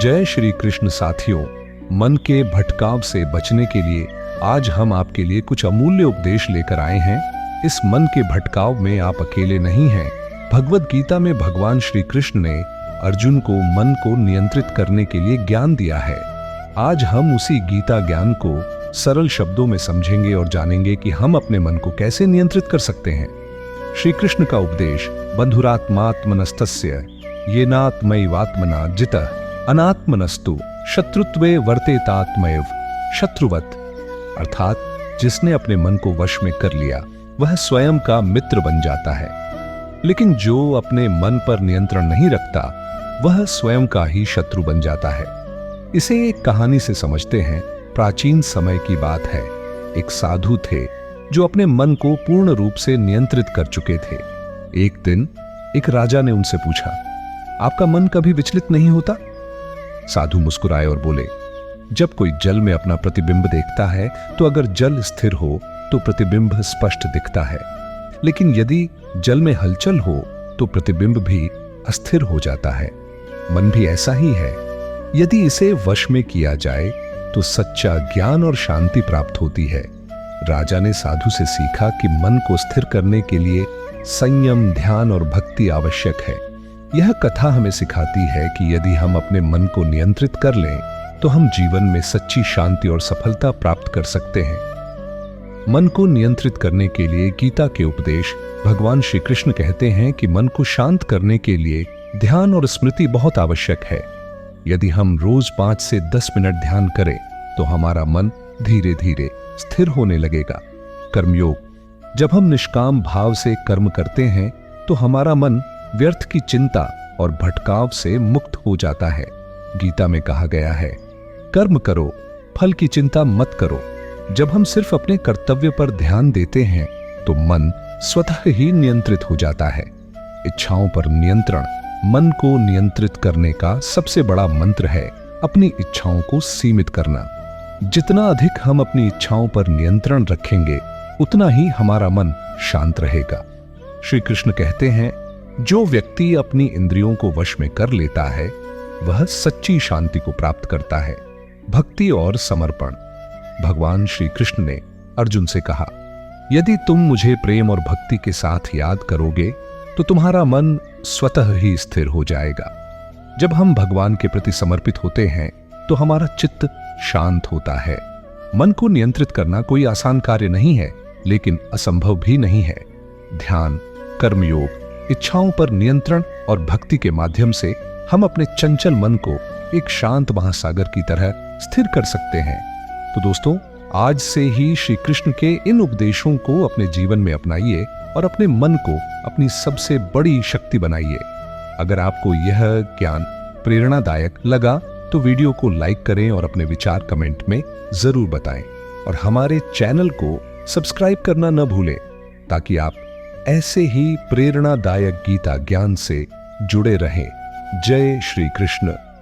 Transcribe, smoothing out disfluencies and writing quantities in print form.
जय श्री कृष्ण साथियों, मन के भटकाव से बचने के लिए आज हम आपके लिए कुछ अमूल्य उपदेश लेकर आए हैं। इस मन के भटकाव में आप अकेले नहीं हैं। भगवद गीता में भगवान श्री कृष्ण ने अर्जुन को मन को नियंत्रित करने के लिए ज्ञान दिया है। आज हम उसी गीता ज्ञान को सरल शब्दों में समझेंगे और जानेंगे कि हम अपने मन को कैसे नियंत्रित कर सकते हैं। श्री कृष्ण का उपदेश बंधुरात्मात्मनस्तस्य येनात्मैवात्मना जितः अनात्मनस्तु शत्रुत्वे वर्तेतात्मैव शत्रुवत्, अर्थात जिसने अपने मन को वश में कर लिया वह स्वयं का मित्र बन जाता है, लेकिन जो अपने मन पर नियंत्रण नहीं रखता वह स्वयं का ही शत्रु बन जाता है। इसे एक कहानी से समझते हैं। प्राचीन समय की बात है। एक साधु थे जो अपने मन को पूर्ण रूप से नियंत्रित कर चुके थे। एक दिन एक राजा ने उनसे पूछा, आपका मन कभी विचलित नहीं होता? साधु मुस्कुराए और बोले, जब कोई जल में अपना प्रतिबिंब देखता है तो अगर जल स्थिर हो तो प्रतिबिंब स्पष्ट दिखता है, लेकिन यदि जल में हलचल हो तो प्रतिबिंब भी अस्थिर हो जाता है। मन भी ऐसा ही है। यदि इसे वश में किया जाए तो सच्चा ज्ञान और शांति प्राप्त होती है। राजा ने साधु से सीखा कि मन को स्थिर करने के लिए संयम, ध्यान और भक्ति आवश्यक है। यह कथा हमें सिखाती है कि यदि हम अपने मन को नियंत्रित कर लें तो हम जीवन में सच्ची शांति और सफलता प्राप्त कर सकते हैं। मन को नियंत्रित करने के लिए गीता के उपदेश भगवान श्री कृष्ण कहते हैं कि मन को शांत करने के लिए ध्यान और स्मृति बहुत आवश्यक है। यदि हम रोज 5 से 10 मिनट ध्यान करें तो हमारा मन धीरे धीरे स्थिर होने लगेगा। कर्मयोग, जब हम निष्काम भाव से कर्म करते हैं तो हमारा मन व्यर्थ की चिंता और भटकाव से मुक्त हो जाता है। गीता में कहा गया है, कर्म करो, फल की चिंता मत करो। जब हम सिर्फ अपने कर्तव्य पर ध्यान देते हैं तो मन स्वतः ही नियंत्रित हो जाता है। इच्छाओं पर नियंत्रण मन को नियंत्रित करने का सबसे बड़ा मंत्र है। अपनी इच्छाओं को सीमित करना। जितना अधिक हम अपनी इच्छाओं पर नियंत्रण रखेंगे उतना ही हमारा मन शांत रहेगा। श्री कृष्ण कहते हैं, जो व्यक्ति अपनी इंद्रियों को वश में कर लेता है वह सच्ची शांति को प्राप्त करता है। भक्ति और समर्पण, भगवान श्री कृष्ण ने अर्जुन से कहा, यदि तुम मुझे प्रेम और भक्ति के साथ याद करोगे तो तुम्हारा मन स्वतः ही स्थिर हो जाएगा। जब हम भगवान के प्रति समर्पित होते हैं तो हमारा चित्त शांत होता है। मन को नियंत्रित करना कोई आसान कार्य नहीं है, लेकिन असंभव भी नहीं है। ध्यान, कर्मयोग, इच्छाओं पर नियंत्रण और भक्ति के माध्यम से हम अपने चंचल मन को एक शांत महासागर की तरह स्थिर कर सकते हैं। तो दोस्तों, आज से ही श्री कृष्ण के इन उपदेशों को अपने जीवन में अपनाइए और अपने मन को अपनी सबसे बड़ी शक्ति बनाइए। अगर आपको यह ज्ञान प्रेरणादायक लगा तो वीडियो को लाइक करें और अपने विचार कमेंट में जरूर बताएं और हमारे चैनल को सब्सक्राइब करना न भूलें ताकि आप ऐसे ही प्रेरणादायक गीता ज्ञान से जुड़े रहें। जय श्री कृष्ण।